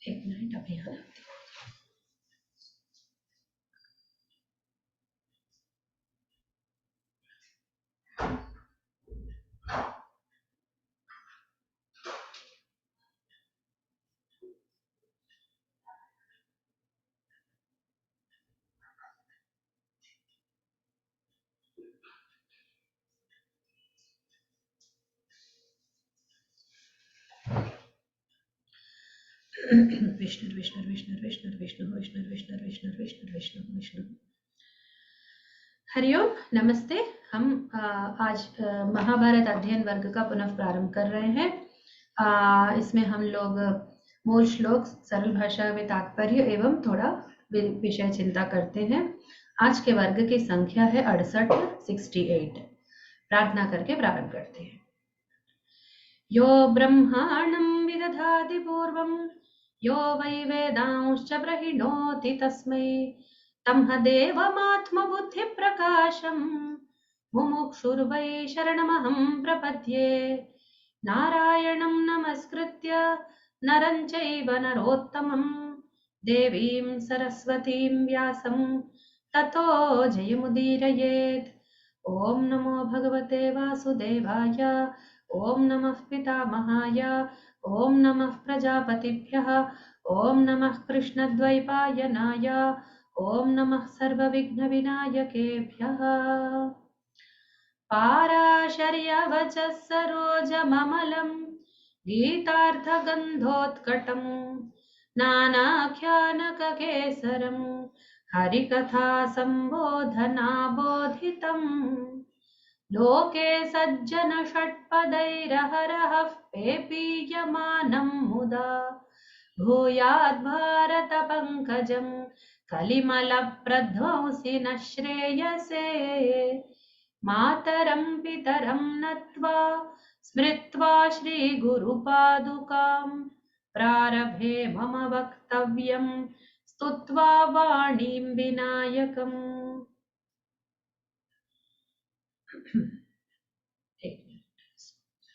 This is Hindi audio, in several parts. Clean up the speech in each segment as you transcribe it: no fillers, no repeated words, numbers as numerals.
एक मिनट अभी आ जाती हूँ। विष्णु विष्णु विष्णु विष्णु विष्णु विष्णु विष्णु विष्णु विष्णु विष्णु विष्णु। हरिओम, नमस्ते। हम आज महाभारत अध्ययन वर्ग का पुनः प्रारंभ कर रहे हैं। इसमें हम लोग मूल श्लोक, सरल भाषा में तात्पर्य एवं थोड़ा विषय चिंता करते हैं। आज के वर्ग की संख्या है 68। प्रार्थना करके प्रारंभ करते हैं। यो ब्रह्माणं विदधाति पूर्वं यो वै वेदांश्च प्रहिणोति तस्मै तमह देवमात्मबुद्धिप्रकाशं मुमुक्षुर्वै शरणमहं प्रपद्ये। नारायणं नमस्कृत्य नरं चैव नरोत्तमं देवीं सरस्वतीं व्यासं ततो जयमुदीरयेत्। ॐ नमो भगवते वासुदेवाय, ॐ नमः पितामहाय, ॐ नमः प्रजापतिभ्यः, ॐ नमः कृष्णद्वैपायनाय, ॐ नमः सर्वविघ्नविनायकेभ्यः। पाराशर्यवचः सरोजममलं गीतार्थगन्धोत्कटं नानाख्यानककेसरं हरिकथा सम्बोधनाबोधितम्। लोके सज्जन षट्पदैरहरः पेपीयमानं मुदा भूयाद् भारत पंकजं कलिमलप्रध्वंसि न श्रेयसे। मातरं पितरं नत्वा स्मृत्वा श्रीगुरुपादुकां प्रारभे मम वक्तव्यं स्तुत्वा वाणीं विनायकम्। एक मिनट,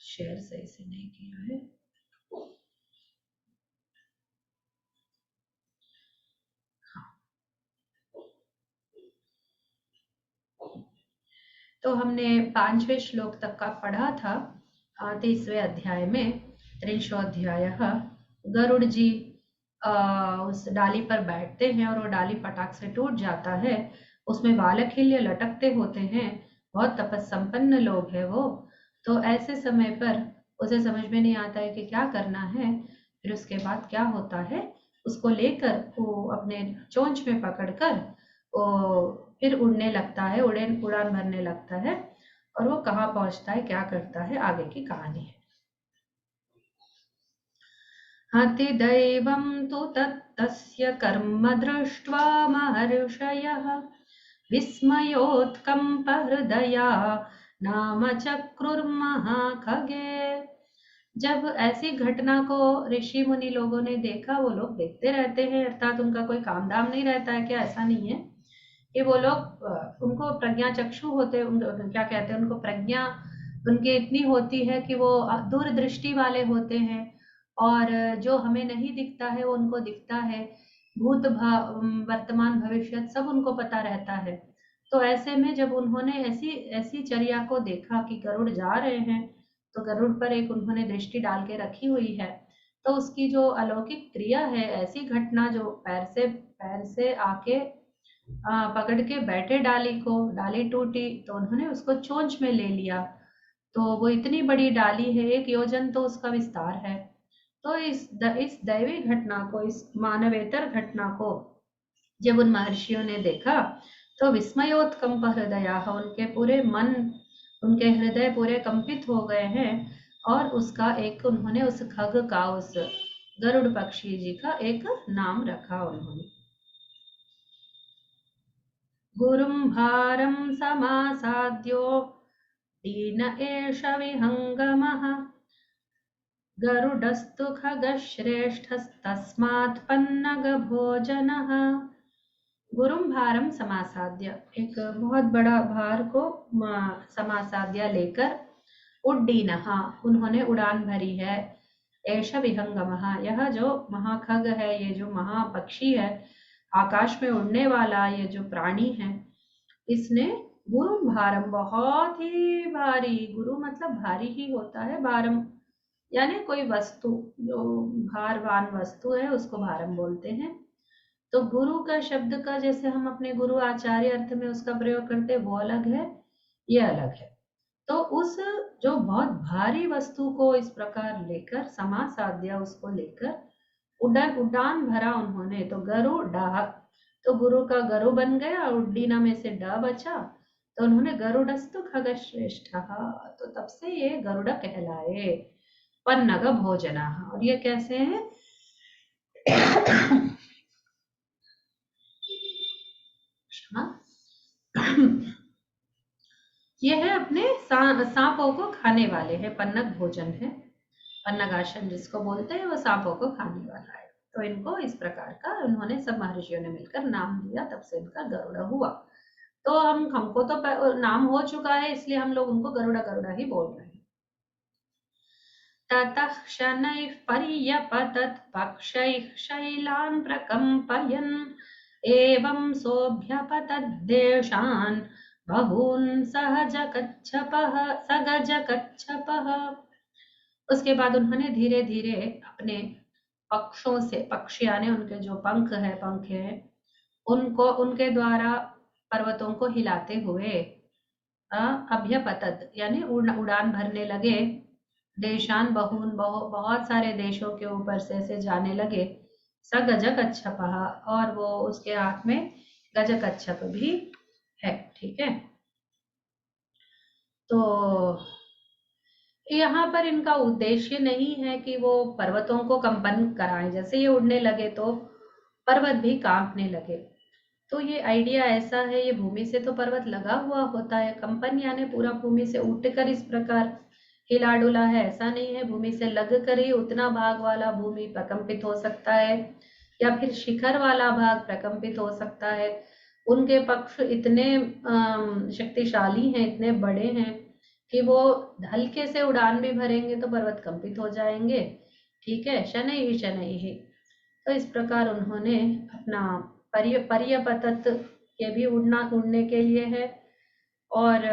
शेयर सही से नहीं किया है। तो हमने 5वें श्लोक तक का पढ़ा था। 30वें अध्याय में 3अध्याय गरुड़ जी उस डाली पर बैठते हैं और वो डाली पटाख से टूट जाता है। उसमें बालखिल्य लटकते होते हैं। बहुत तपस्संपन्न लोग हैं वो। तो ऐसे समय पर उसे समझ में नहीं आता है कि क्या करना है। फिर उसके बाद क्या होता है, उसको लेकर वो अपने चोंच में पकड़कर वो फिर उड़ने लगता है, उड़ान भरने लगता है। और वो कहाँ पहुंचता है, क्या करता है, आगे की कहानी है। अतिदैवं तु तस्य कर्म दृष्ट्वा महर्षयः विस्मयोत्कम्पहृदया नाम चक्रुर्महाखगे। जब ऐसी घटना को ऋषि मुनि लोगों ने देखा, वो लोग देखते रहते हैं, अर्थात उनका कोई काम धाम नहीं रहता है क्या? ऐसा नहीं है कि वो लोग, उनको प्रज्ञा चक्षु होते, क्या कहते हैं, उनको प्रज्ञा उनके इतनी होती है कि वो दूरदृष्टि वाले होते हैं और जो हमें नहीं दिखता है वो उनको दिखता है। भूत वर्तमान भविष्य सब उनको पता रहता है। तो ऐसे में जब उन्होंने ऐसी ऐसी चर्या को देखा कि गरुड़ जा रहे हैं, तो गरुड़ पर एक उन्होंने दृष्टि डाल के रखी हुई है। तो उसकी जो अलौकिक क्रिया है, ऐसी घटना जो पैर से आके पकड़ के बैठे डाली को, डाली टूटी तो उन्होंने उसको चोंच में ले लिया। तो वो इतनी बड़ी डाली है, 1 योजन तो उसका विस्तार है। तो इस दैवी घटना को, इस मानवेतर घटना को जब उन महर्षियों ने देखा तो विस्मयोत्कंप हृदया, उनके पूरे मन, उनके हृदय पूरे कंपित हो गए हैं। और उसका एक उन्होंने उस खग का, उस गरुड़ पक्षी जी का एक नाम रखा उन्होंने। गुरुं भारं समासाद्यो दीन एष विहंगमः गरुडस्तु खगश्रेष्ठस्तस्मात् पन्नगभोजनः। गुरुं भारम समासाद्य, एक बहुत बड़ा भार को समासाद्य लेकर, उड्डीनः, उन्होंने उड़ान भरी है। एष विहंगमः, यह जो महाखग है, ये जो महापक्षी है, आकाश में उड़ने वाला ये जो प्राणी है, इसने गुरुम भारम, बहुत ही भारी, गुरु मतलब भारी ही होता है, भारम यानी कोई वस्तु जो भारवान वस्तु है उसको भारम बोलते हैं। तो गुरु का शब्द का जैसे हम अपने गुरु आचार्य अर्थ में उसका प्रयोग करते हैं वो अलग है, ये अलग है। तो उस जो बहुत भारी वस्तु को इस प्रकार लेकर, समासाध्या उसको लेकर उड़ान भरा उन्होंने। तो गरुड़, तो गुरु का गरु बन गया, उड्डीना में से ड बचा, तो उन्होंने गरुड़स्तु खगश्रेष्ठ, तो तब से ये गरुड़ कहलाए। पन्नग भोजना, और ये कैसे है? ये है अपने सांपों को खाने वाले हैं, पन्नग भोजन है, पन्नगासन जिसको बोलते हैं, वो सांपों को खाने वाला है। तो इनको इस प्रकार का उन्होंने सब महर्षियों ने मिलकर नाम दिया, तब से इनका गरुड़ हुआ। तो हमको तो नाम हो चुका है, इसलिए हम लोग उनको गरुड़ा गरुड़ा ही बोल रहे हैं। ततः शनैः पर्यपतत् पक्षैः शैलान् प्रकम्पयन्, एवं सोऽभ्यपतद्देशान् बहून् सगजकच्छपः। उसके बाद उन्होंने धीरे धीरे अपने पक्षों से, पक्षी यानी उनके जो पंख है उनको, उनके द्वारा पर्वतों को हिलाते हुए अभ्यपतत यानी उड़ान भरने लगे, देशान बहून, बहुत सारे देशों के ऊपर से जाने लगे, स गजकच्छपः, और वो उसके हाथ में गजकच्छप भी है। ठीक है, तो यहाँ पर इनका उद्देश्य नहीं है कि वो पर्वतों को कंपन कराएं, जैसे ये उड़ने लगे तो पर्वत भी कांपने लगे। तो ये आइडिया ऐसा है, ये भूमि से तो पर्वत लगा हुआ होता है, कंपन यानी पूरा भूमि से उठकर इस प्रकार हिला डुला है, ऐसा नहीं है। भूमि से लग कर ही उतना भाग वाला भूमि प्रकंपित हो सकता है, या फिर शिखर वाला भाग प्रकंपित हो सकता है। उनके पक्ष इतने शक्तिशाली हैं, इतने बड़े हैं कि वो हल्के से उड़ान भी भरेंगे तो पर्वत कंपित हो जाएंगे। ठीक है, शनैः शनैः। तो इस प्रकार उन्होंने अपना पर्यपतत, ये भी उड़ने के लिए है, और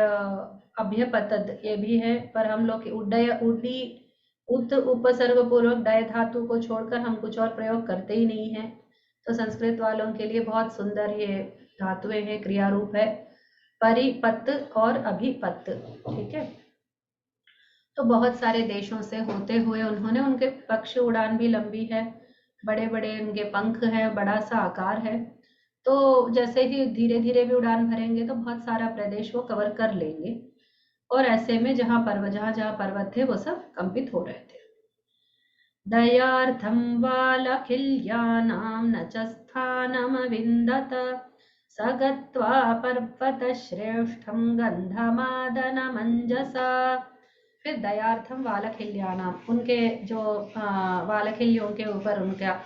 अभ्यपतत ये भी है, पर हम लोग उड्डी उत उपसर्ग पूर्वक डय धातु को छोड़कर हम कुछ और प्रयोग करते ही नहीं है। तो संस्कृत वालों के लिए बहुत सुंदर ये धातुएं हैं, क्रिया रूप है, परिपत और अभिपत। ठीक है, तो बहुत सारे देशों से होते हुए उन्होंने, उनके पक्ष उड़ान भी लंबी है, बड़े बड़े उनके पंख है, बड़ा सा आकार है। तो जैसे ही धीरे धीरे भी उड़ान भरेंगे तो बहुत सारा प्रदेश वो कवर कर लेंगे, और ऐसे में जहाँ पर्वत थे वो सब कंपित हो रहे थे। दयार्थं वालखिल्यानां न च स्थानमविन्दत, स गत्वा पर्वतश्रेष्ठं गन्धमादनमञ्जसा। फिर दयार्थम वालखिल्यानाम, उनके जो वालखिल्यों के ऊपर उनका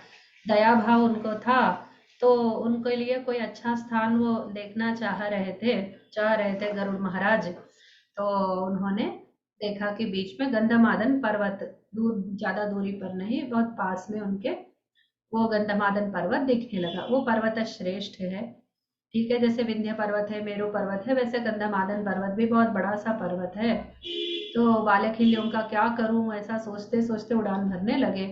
दया भाव उनको था, तो उनके लिए कोई अच्छा स्थान वो देखना चाह रहे थे गरुड़ महाराज। तो उन्होंने देखा कि बीच में गंधमादन पर्वत, दूर, ज्यादा दूरी पर नहीं, बहुत पास में उनके वो गंधमादन पर्वत दिखने लगा। वो पर्वत श्रेष्ठ है। ठीक है, जैसे विंध्य पर्वत है, मेरू पर्वत है, वैसे गंधमादन पर्वत भी बहुत बड़ा सा पर्वत है। तो वालखिल्यों का क्या करूं, ऐसा सोचते सोचते उड़ान भरने लगे,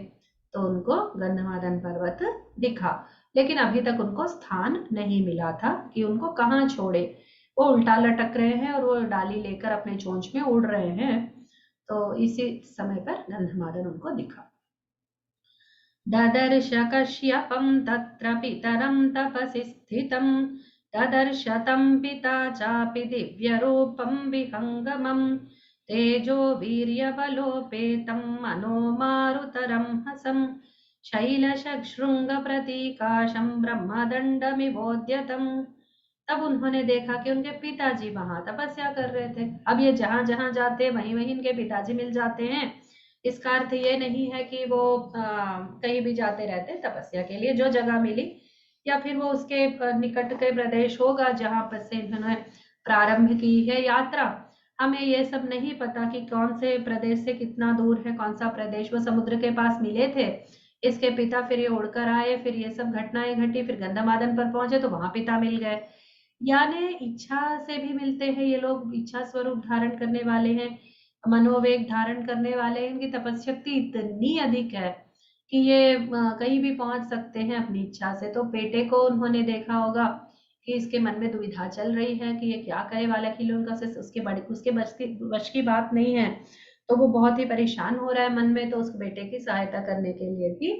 तो उनको गंधमादन पर्वत दिखा, लेकिन अभी तक उनको स्थान नहीं मिला था कि उनको कहाँ छोड़े। वो उल्टा लटक रहे हैं और वो डाली लेकर अपने चोंच में उड़ रहे हैं। तो इसी समय पर गंधमादन उनको दिखा। ददर्श कश्यपं तत्र पितरं तपसि स्थितं, ददर्श तं पिता चापि दिव्यरूपं विहङ्गमं, तेजो वीर्यबलोपेतं मनोमारुतरं हसं, शैलशृङ्गप्रतीकाशं ब्रह्मदण्डमिवोद्यतम्। तब उन्होंने देखा कि उनके पिताजी वहां तपस्या कर रहे थे। अब ये जहां जहां जाते वहीं वहीं इनके पिताजी मिल जाते हैं। इसका अर्थ ये नहीं है कि वो कहीं भी जाते रहते तपस्या के लिए, जो जगह मिली या फिर वो उसके निकट के प्रदेश होगा जहां पर से इन्होंने प्रारंभ की है यात्रा, हमें ये सब नहीं पता कि कौन से प्रदेश से कितना दूर है कौन सा प्रदेश। वो समुद्र के पास मिले थे, इसके पिता फिर ये उड़कर आए, फिर ये सब घटनाएं घटी, फिर गंधमादन पर पहुंचे तो वहां पिता मिल गए। यानी इच्छा से भी मिलते हैं ये लोग, इच्छा स्वरूप धारण करने वाले हैं, मनोवेग धारण करने वाले हैं। इनकी तपस्शक्ति इतनी अधिक है कि ये कहीं भी पहुंच सकते हैं अपनी इच्छा से। तो बेटे को उन्होंने देखा होगा कि इसके मन में दुविधा चल रही है कि ये क्या करे, वाला खिले उनका से उसके वश की बात नहीं है। तो वो बहुत ही परेशान हो रहा है मन में, तो उस बेटे की सहायता करने के लिए भी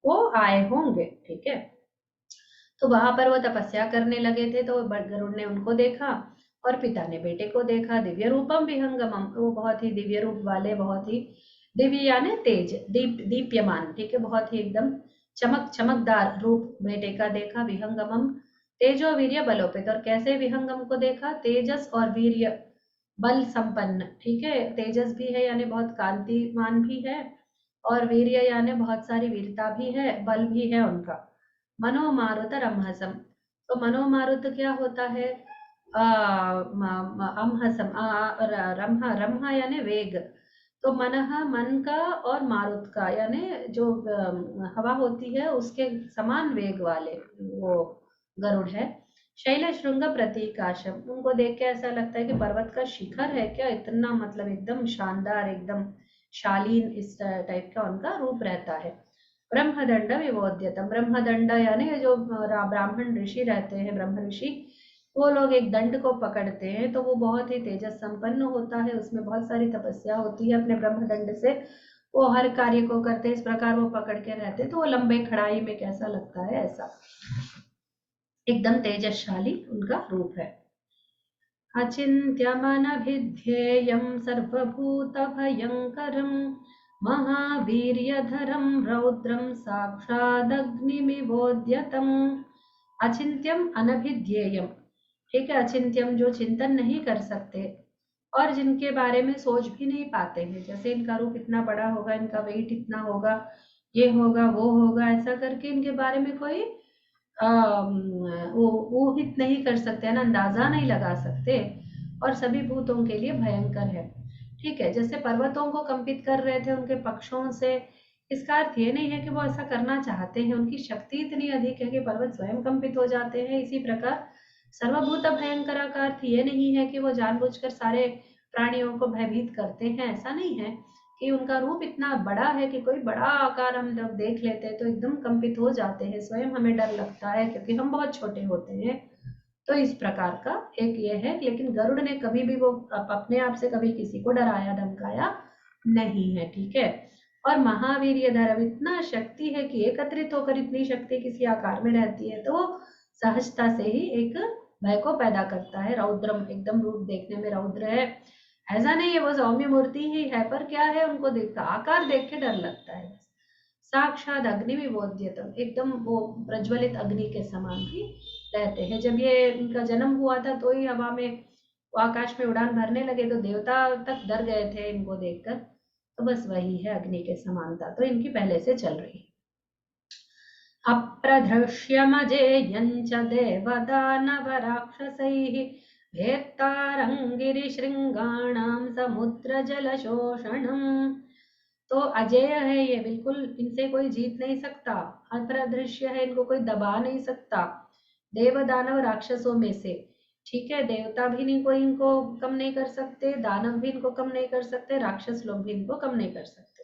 वो आए होंगे। ठीक है, तो वहां पर वो तपस्या करने लगे थे, तो गरुड़ ने उनको देखा और पिता ने बेटे को देखा। दिव्य रूपम विहंगमम, वो बहुत ही दिव्य रूप वाले, बहुत ही दिव्य यानी तेज, दीप्यमान, ठीक है, बहुत ही एकदम चमकदार रूप बेटे का देखा। विहंगमम तेजो वीर्य बलोपित, और कैसे विहंगम को देखा, तेजस और वीर्य बल संपन्न, ठीक है, तेजस भी है यानी बहुत कांतिमान भी है, और वीर्य यानी बहुत सारी वीरता भी है, बल भी है उनका। मनोमारुत रमहसम, तो मनोमारुत क्या होता है, अमहसम, रम्हा, रम्हा यानी वेग, तो मन का और मारुत का यानी जो हवा होती है उसके समान वेग वाले वो गरुड़ है। शैल श्रृंग प्रतीकाशम, उनको देख के ऐसा लगता है कि पर्वत का शिखर है क्या, इतना मतलब एकदम शानदार, एकदम शालीन, इस टाइप का उनका रूप रहता है। ब्रह्मदंड विबोध्यतम, ब्रह्मदंड यानी जो ब्राह्मण ऋषि रहते हैं, ब्रह्म ऋषि, वो लोग एक दंड को पकड़ते हैं तो वो बहुत ही तेजस संपन्न होता है, उसमें बहुत सारी तपस्या होती है, अपने ब्रह्म दंड से वो हर कार्य को करते हैं। इस प्रकार वो पकड़ के रहते तो वो लंबे खड़ाई में कैसा लगता है, ऐसा एकदम तेजस्शाली उनका रूप है। अचिन्त्यमनभिध्येयं सर्वभूतभयङ्करं महावीर्यधरं रौद्रं साक्षादग्निमिवोद्यतम्। अचिंत्यम अनभिध्येयम, ठीक है, अचिंत्यम जो चिंतन नहीं कर सकते और जिनके बारे में सोच भी नहीं पाते हैं, जैसे इनका रूप इतना बड़ा होगा, इनका वेट इतना होगा, ये होगा वो होगा, ऐसा करके इनके बारे में कोई वो हित नहीं कर सकते हैं ना, अंदाजा नहीं लगा सकते, और सभी भूतों के लिए भयंकर है। ठीक है, जैसे पर्वतों को कंपित कर रहे थे उनके पक्षों से, इसका अर्थ ये नहीं है कि वो ऐसा करना चाहते हैं, उनकी शक्ति इतनी अधिक है कि पर्वत स्वयं कंपित हो जाते हैं। इसी प्रकार सर्वभूत भयंकर का अर्थ ये नहीं है कि वो जानबूझकर सारे प्राणियों को भयभीत करते हैं, ऐसा नहीं है कि उनका रूप इतना बड़ा है कि कोई बड़ा आकार हम जब देख लेते हैं तो एकदम कंपित हो जाते हैं, स्वयं हमें डर लगता है क्योंकि हम बहुत छोटे होते हैं। तो इस प्रकार का एक ये है, लेकिन गरुड़ ने कभी भी वो अपने आप से कभी किसी को डराया धमकाया नहीं है। ठीक है, और महावीर धर्म, इतना शक्ति है कि एकत्रित होकर इतनी शक्ति किसी आकार में रहती है तो सहजता से ही एक भय को पैदा करता है। रौद्रम, एकदम रूप देखने में रौद्र है, ऐसा नहीं है वो सौम्य मूर्ति ही है, पर क्या है, उनको देखता आकार देख के डर लगता है। साक्षात अग्नि विबोध्यतम, एकदम वो प्रज्वलित अग्नि के समान भी रहते हैं। जब ये इनका जन्म हुआ था तो ही हवा में, वो आकाश में उड़ान भरने लगे तो देवता तक डर गए थे इनको देखकर, तो बस वही है अग्नि के समानता, तो इनकी पहले से चल रही है। अप्रधृष्यमजेयञ्च देवदानवराक्षसैः भेत्तारङ्गिरिशृङ्गाणां समुद्रजलशोषणम्, तो अजेय है ये, बिल्कुल इनसे कोई जीत नहीं सकता। अप्रदृश्य है, इनको कोई दबा नहीं सकता। देव दानव राक्षसों में से, ठीक है, देवता भी नहीं कोई इनको कम नहीं कर सकते, दानव भी इनको कम नहीं कर सकते, राक्षस लोग भी इनको कम नहीं कर सकते।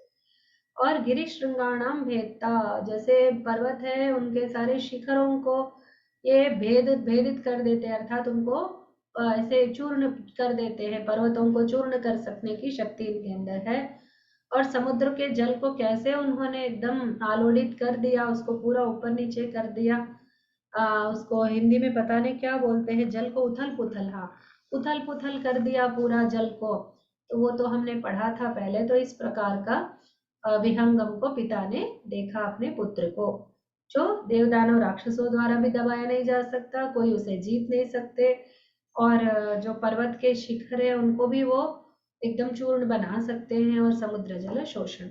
और गिरि श्रृंगाणाम भेदता, जैसे पर्वत है उनके सारे शिखरों को ये भेदित कर देते हैं, अर्थात उनको ऐसे चूर्ण कर देते हैं, पर्वतों को चूर्ण कर सकने की शक्ति इनके अंदर है। और समुद्र के जल को कैसे उन्होंने एकदम आलोड़ित कर दिया, उसको पूरा ऊपर नीचे कर दिया, उसको हिंदी में पता नहीं क्या बोलते हैं, जल को उथल पुथल, हाँ, उथल पुथल कर दिया पूरा जल को, तो वो तो हमने पढ़ा था पहले। तो इस प्रकार का विहंगम को पिता ने देखा अपने पुत्र को, जो देवदानव राक्षसों द्वारा भी दबाया नहीं जा सकता, कोई उसे जीत नहीं सकते, और जो पर्वत के शिखर है उनको भी वो एकदम चूर्ण बना सकते हैं, और समुद्र जल शोषण।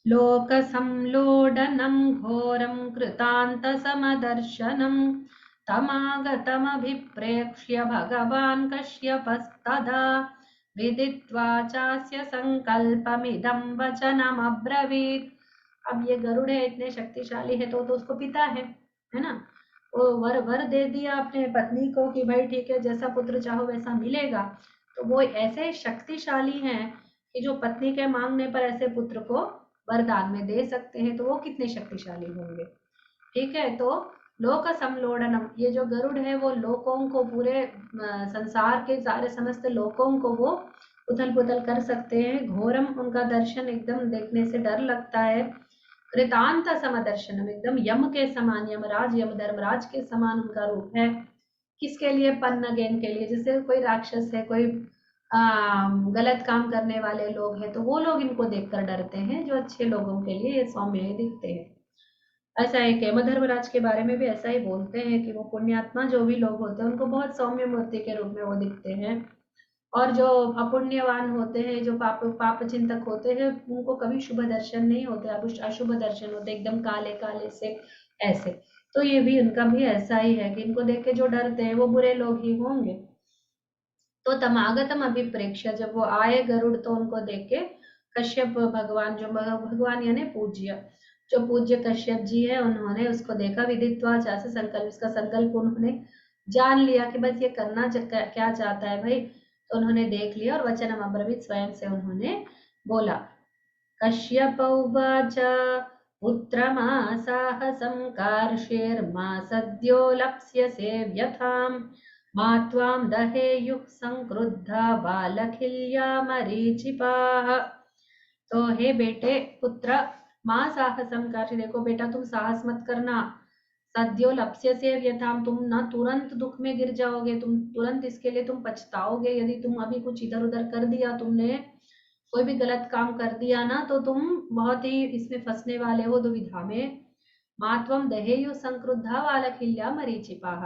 लोक संलोडनम घोरम कृतांत समदर्शनम तमागतमभिप्रेक्ष्य भगवान् कश्यपस्तदा विदित्वा चास्य संकल्पमिदं वचनमब्रवीत्। अब ये गरुड़ है, इतने शक्तिशाली है, तो उसको पिता है ना, वो वर दे दिया अपने पत्नी को कि भाई ठीक है, जैसा पुत्र चाहो वैसा मिलेगा। तो वो ऐसे शक्तिशाली हैं कि जो पत्नी के मांगने पर ऐसे पुत्र को वरदान में दे सकते हैं, तो वो कितने शक्तिशाली होंगे। ठीक है, तो लोक समलोड़नम, ये जो गरुड़ है वो लोकों को, पूरे संसार के सारे समस्त लोकों को वो उथल पुथल कर सकते हैं। घोरम, उनका दर्शन एकदम देखने से डर लगता है। कृतांत समदर्शनम, एकदम यम के समान, यमराज यम धर्मराज के समान उनका रूप है। किसके लिए? पन्न गेन के लिए। जैसे कोई राक्षस है, कोई गलत काम करने वाले लोग हैं, तो वो लोग इनको देखकर डरते हैं। जो अच्छे लोगों के लिए ये सौम्य दिखते हैं। ऐसा है कि यमधर्मराज के बारे में भी ऐसा ही बोलते हैं कि वो पुण्यात्मा जो भी लोग होते हैं उनको बहुत सौम्य मूर्ति के रूप में वो दिखते हैं, और जो अपुण्यवान होते हैं, जो पाप चिंतक होते हैं, उनको कभी शुभ दर्शन नहीं होते, अशुभ दर्शन होते, एकदम काले काले से ऐसे। तो ये भी उनका भी ऐसा ही है कि इनको देख के जो डरते हैं वो बुरे लोग ही होंगे। तो तमागतम अभिप्रेक्ष्य, जब वो आए गरुड़, तो उनको देख के कश्यप भगवान, जो भगवान यानी पूज्य, जो पूज्य कश्यप जी है, उन्होंने उसको देखा। विदित्वा चासे संकल्प, इसका संकल्प उन्होंने जान लिया कि बस ये करना क्या चाहता है भाई। तो उन्होंने देख लिया और वचनम अब्रवीत, स्वयं से उन्होंने बोला। कश्यप उवाच पुत्रमासाहसं कार्ष्येर्मा सद्यो लप्स्यसे व्यथाम् मा त्वां दहेयुः संक्रुद्धा बालखिल्या मरीचिपाः। तो हे बेटे पुत्र, मां साहसम कार्य, देखो बेटा तुम साहस मत करना। सद्यो लप्स्यसे व्यथाम, तुम ना तुरंत दुख में गिर जाओगे, तुम तुरंत इसके लिए तुम पछताओगे। यदि तुम अभी कुछ इधर उधर कर दिया, तुमने कोई भी गलत काम कर दिया ना, तो तुम बहुत ही इसमें फंसने वाले हो दुविधा में। मात्वम दहेयु संक्रुद्धा वालखिल्या मरीचिपाः,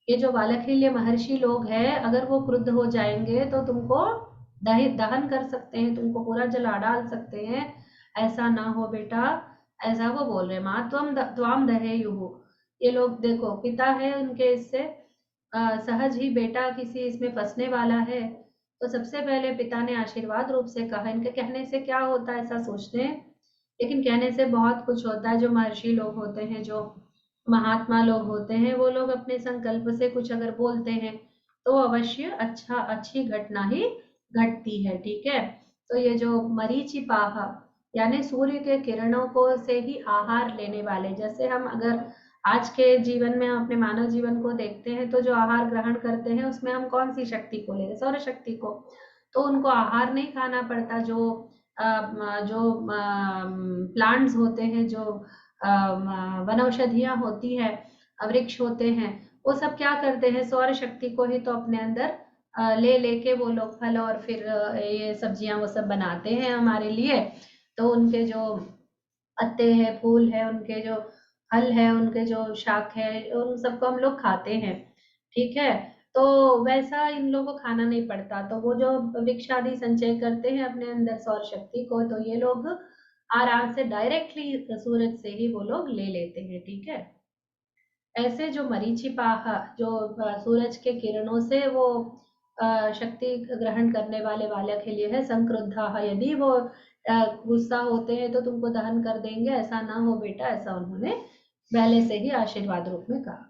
ये जो वालखिल्य महर्षि लोग हैं, अगर वो क्रुद्ध हो जाएंगे तो तुमको दहन कर सकते हैं, तुमको पूरा जला डाल सकते हैं। ऐसा ना हो बेटा, ऐसा वो बोल रहे। माँ त्वाम दहेयुः, ये लोग देखो पिता है उनके, इससे सहज ही बेटा किसी इसमें फंसने वाला है। तो सबसे पहले पिता ने आशीर्वाद रूप से कहा। इनके कहने से क्या होता है ऐसा सोचते हैं, लेकिन कहने से बहुत कुछ होता है। जो महर्षि लोग होते हैं, जो महात्मा लोग होते हैं, वो लोग अपने संकल्प से कुछ अगर बोलते हैं तो अवश्य अच्छी घटना ही घटती है। ठीक है, तो ये जो मरीचिपाह यानी सूर्य के किरणों को से ही आहार लेने वाले, जैसे हम अगर आज के जीवन में अपने मानव जीवन को देखते हैं, तो जो आहार ग्रहण करते हैं उसमें हम कौन सी शक्ति को ले रहे हैं? सौर शक्ति को। तो उनको आहार नहीं खाना पड़ता। जो प्लांट्स होते हैं, जो वनौषधियां होती है, वृक्ष होते हैं, वो सब क्या करते हैं? सौर शक्ति को ही तो अपने अंदर ले लेके वो लोग फल और फिर ये सब्जियां वो सब बनाते हैं हमारे लिए। तो उनके जो पत्ते हैं, फूल है, उनके जो फल है, उनके जो शाख है, उन सबको हम लोग खाते हैं। ठीक है, तो वैसा इन लोगों को खाना नहीं पड़ता। तो वो जो वृक्ष आदि संचय करते हैं अपने अंदर सौर शक्ति को, तो ये लोग आराम से डायरेक्टली सूरज से ही वो लोग ले लेते हैं। ठीक है, ऐसे जो मरीचिपाह, जो सूरज के किरणों से वो शक्ति ग्रहण करने वाले के लिए है। संक्रुद्धा, यदि वो गुस्सा होते हैं तो तुमको दहन कर देंगे, ऐसा ना हो बेटा, ऐसा उन्होंने पहले से ही आशीर्वाद रूप में कहा।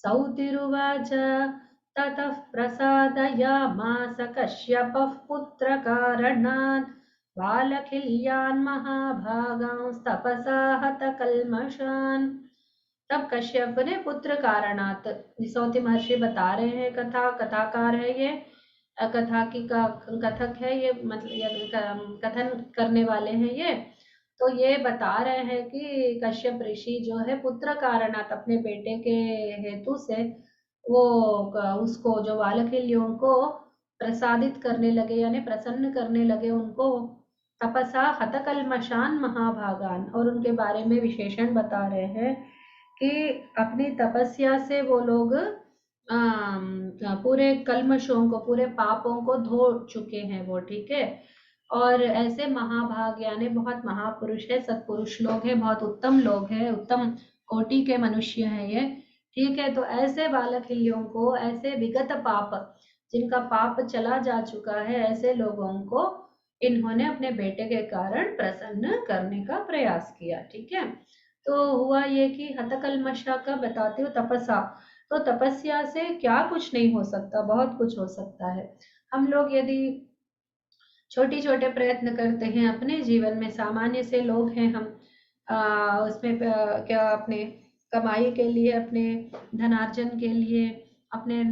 सौतिरुवाच ततः प्रसादयामास कश्यपः पुत्रकारणात् बालखिल्यान् महाभागांस्तपसा हतकल्मषान्। तब कश्यप ने पुत्र कारणात, सौति महर्षि बता रहे हैं, कथाकार है ये, कथा की कथक है ये, मतलब कथन करने वाले हैं ये। तो ये बता रहे हैं कि कश्यप ऋषि जो है पुत्र कारणात, अपने बेटे के हेतु से वो उसको, जो बालखिल्यों को प्रसादित करने लगे, यानी प्रसन्न करने लगे उनको। तपसा हतकल्मषान महाभागान, और उनके बारे में विशेषण बता रहे हैं कि अपनी तपस्या से वो लोग पूरे कल्मशों को, पूरे पापों को धो चुके हैं वो। ठीक है, और ऐसे महाभाग यानी बहुत महापुरुष है, सत्पुरुष लोग हैं, बहुत उत्तम लोग हैं, उत्तम कोटि के मनुष्य हैं ये। ठीक है, तो ऐसे बालकिल्यों को, ऐसे विगत पाप, जिनका पाप चला जा चुका है, ऐसे लोगों को इन्होंने अपने बेटे के कारण प्रसन्न करने का प्रयास किया। ठीक है, तो हुआ ये कि हतकलमशा का बताती हूँ तपस्या। तो तपस्या से क्या कुछ नहीं हो सकता, बहुत कुछ हो सकता है। हम लोग यदि छोटे छोटे प्रयत्न करते हैं अपने जीवन में, सामान्य से लोग हैं हम, उसमें क्या अपने कमाई के लिए, अपने धनार्जन के लिए, अपने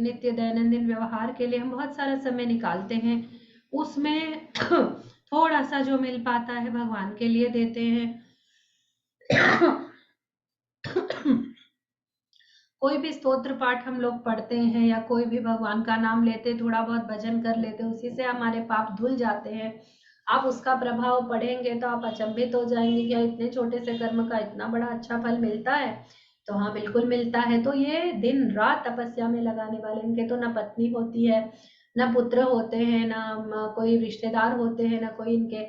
नित्य दैनंदिन व्यवहार के लिए हम बहुत सारा समय निकालते हैं। उसमें थोड़ा सा जो मिल पाता है भगवान के लिए देते हैं। कोई भी स्तोत्र पाठ हम लोग पढ़ते हैं या कोई भी भगवान का नाम लेते, थोड़ा बहुत भजन कर लेते, उसी से हमारे पाप धुल जाते हैं। आप उसका प्रभाव पढ़ेंगे तो आप अचंभित हो जाएंगे, क्या इतने छोटे से कर्म का इतना बड़ा अच्छा फल मिलता है? तो हाँ, बिल्कुल मिलता है। तो ये दिन रात तपस्या में लगाने वाले, इनके तो ना पत्नी होती है, ना पुत्र होते हैं, ना कोई रिश्तेदार होते हैं, ना कोई इनके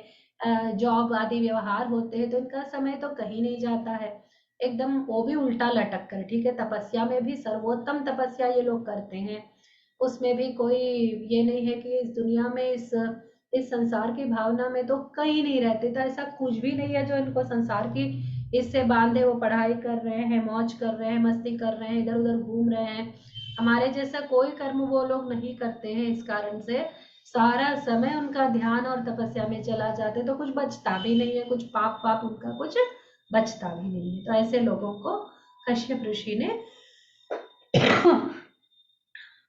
जॉब आदि व्यवहार होते हैं, तो इनका समय तो कहीं नहीं जाता है, एकदम वो भी उल्टा लटक कर। ठीक है, तपस्या में भी सर्वोत्तम तपस्या ये लोग करते हैं, उसमें भी कोई ये नहीं है कि इस दुनिया में, इस संसार की भावना में तो कहीं नहीं रहते, तो ऐसा कुछ भी नहीं है जो इनको संसार की इससे बांधे। वो पढ़ाई कर रहे हैं, मौज कर रहे हैं, मस्ती कर रहे हैं, इधर उधर घूम रहे हैं, हमारे जैसा कोई कर्म वो लोग नहीं करते हैं। इस कारण से सारा समय उनका ध्यान और तपस्या में चला जाता है, तो कुछ बचता भी नहीं है, कुछ पाप पाप उनका कुछ बचता भी नहीं है। तो ऐसे लोगों को कश्यप ऋषि ने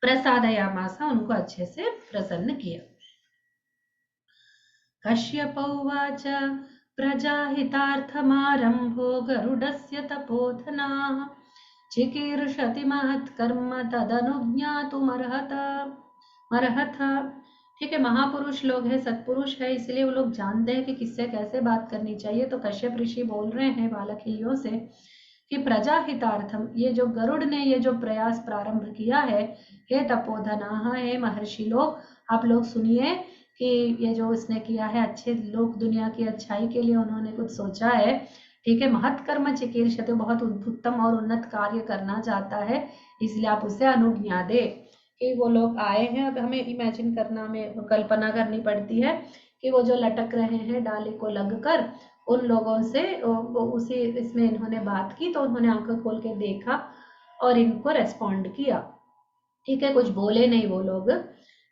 प्रसादयामासा, उनको अच्छे से प्रसन्न किया। कश्यप उवाच प्रजाहितार्थमारम्भो गरुडस्य तपोधनाः चिकीर्षति महत्कर्म तदनुज्ञातुमर्हत मरहथ। ठीक है, महापुरुष लोग हैं, सत्पुरुष है, इसलिए वो लोग जानते हैं कि किससे कैसे बात करनी चाहिए। तो कश्यप ऋषि बोल रहे हैं बालकियों से कि प्रजाहितार्थम, ये जो गरुड़ ने ये जो प्रयास प्रारंभ किया है, हे तपोधना, हे महर्षि लोग, आप लोग सुनिए कि ये जो इसने किया है, अच्छे लोग दुनिया की अच्छाई के लिए उन्होंने कुछ सोचा है। ठीक है, महत्कर्म चिकीर्षते, बहुत उत्तम और उन्नत कार्य करना चाहता है, इसलिए आप उसे अनुज्ञा दे। कि वो लोग आए हैं, अब हमें इमेजिन करना, में कल्पना करनी पड़ती है कि वो जो लटक रहे हैं डाली को लगकर, उन लोगों से उसी इसमें इन्होंने बात की, तो उन्होंने आंखें खोल के देखा और इनको रेस्पॉन्ड किया। ठीक है, कुछ बोले नहीं वो लोग।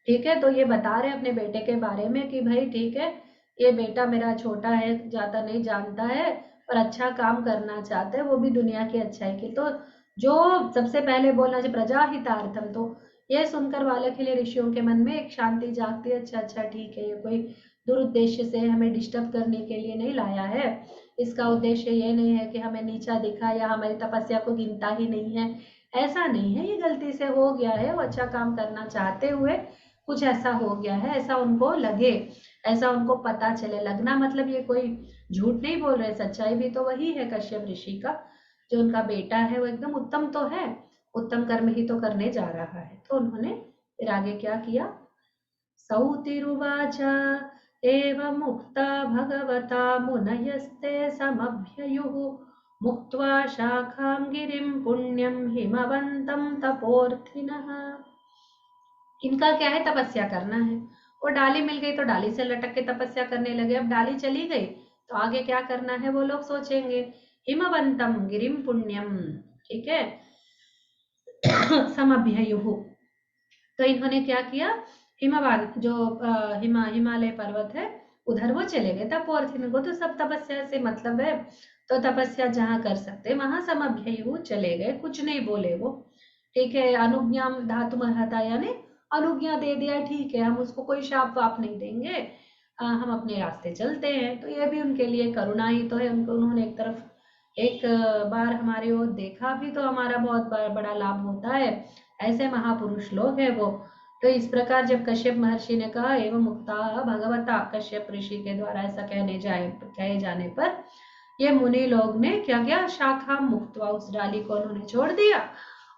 ठीक है, तो ये बता रहे अपने बेटे के बारे में कि भाई ठीक है, ये बेटा मेरा छोटा है, ज्यादा नहीं जानता है, और अच्छा काम करना चाहते हैं, वो भी दुनिया की अच्छाई की। तो जो सबसे पहले बोलना चाहिए प्रजाहितार्थम, तो ये सुनकर वाले के लिए ऋषियों के मन में एक शांति जागती है, अच्छा अच्छा ठीक है, ये कोई दुरुद्देश्य से हमें डिस्टर्ब करने के लिए नहीं लाया है, इसका उद्देश्य ये नहीं है कि हमें नीचा दिखा या हमारी तपस्या को गिनता ही नहीं है, ऐसा नहीं है, ये गलती से हो गया है, वो अच्छा काम करना चाहते हुए कुछ ऐसा हो गया है, ऐसा उनको लगे, ऐसा उनको पता चले। लगना मतलब ये कोई झूठ नहीं बोल रहे, सच्चाई भी तो वही है कश्यप ऋषि का, जो उनका बेटा है वो एकदम उत्तम तो है, उत्तम कर्म ही तो करने जा रहा है। तो उन्होंने फिर आगे क्या किया, सौतिरुवाच एवं उक्ता भगवता मुनयस्ते समभ्ययुः मुक्त्वा शाखां गिरिं पुण्यं हिमवन्तं तपोर्थिनः। इनका क्या है, तपस्या करना है। वो डाली मिल गई तो डाली से लटक के तपस्या करने लगे, अब डाली चली गई तो आगे क्या करना है वो लोग सोचेंगे। हिमवंतम गिरिम पुण्यम, ठीक है, समभ्ययुः, तो इन्होंने क्या किया, हिमवान जो हिमालय पर्वत है उधर वो चले गए। तपोर्थिन को तो सब तपस्या से मतलब है, तो तपस्या जहाँ कर सकते वहां समभ्ययुः चले गए, कुछ नहीं बोले वो। ठीक है, अनुज्ञा धातु अर्हता, यानी अनुज्ञा दे दिया, ठीक है, हम उसको कोई शाप वाप नहीं देंगे, हम अपने रास्ते चलते हैं। तो ये भी उनके लिए करुणा ही तो है, उनको उन्होंने एक तरफ एक बार हमारी ओर देखा भी तो हमारा बहुत बड़ा लाभ होता है, ऐसे महापुरुष लोग हैं वो। तो इस प्रकार जब कश्यप महर्षि ने कहा एवं मुक्ता भगवता, कश्यप ऋषि के द्वारा ऐसा कहे जाने पर ये मुनि लोग ने क्या किया, शाखा मुक्तवा, उस डाली को उन्होंने छोड़ दिया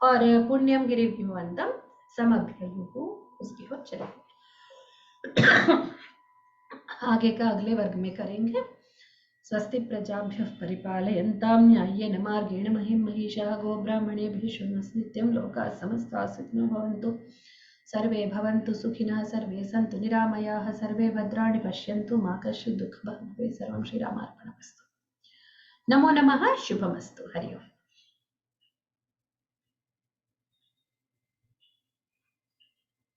और पुण्यम गिरि हिमवंतम समभ्ययुः, उसकी ओर चले। आगे का अगले वर्ग में करेंगे। स्वस्ति प्रजाभ्यः परिपालयन्तां न्याय्येन मार्गेण महीं महिषाः गोब्राह्मणेभ्यः शृण्वन्तु नित्यं लोकाः समस्ताः सुखिनो भवन्तु सर्वे भवन्तु सुखिनः सर्वे सन्तु निरामयाः सर्वे भद्राणि पश्यन्तु मा कश्चित् दुःखभाग् भवेत् सर्वं श्रीरामार्पणमस्तु। नमो नमः। शुभमस्तु। हरि ओम्।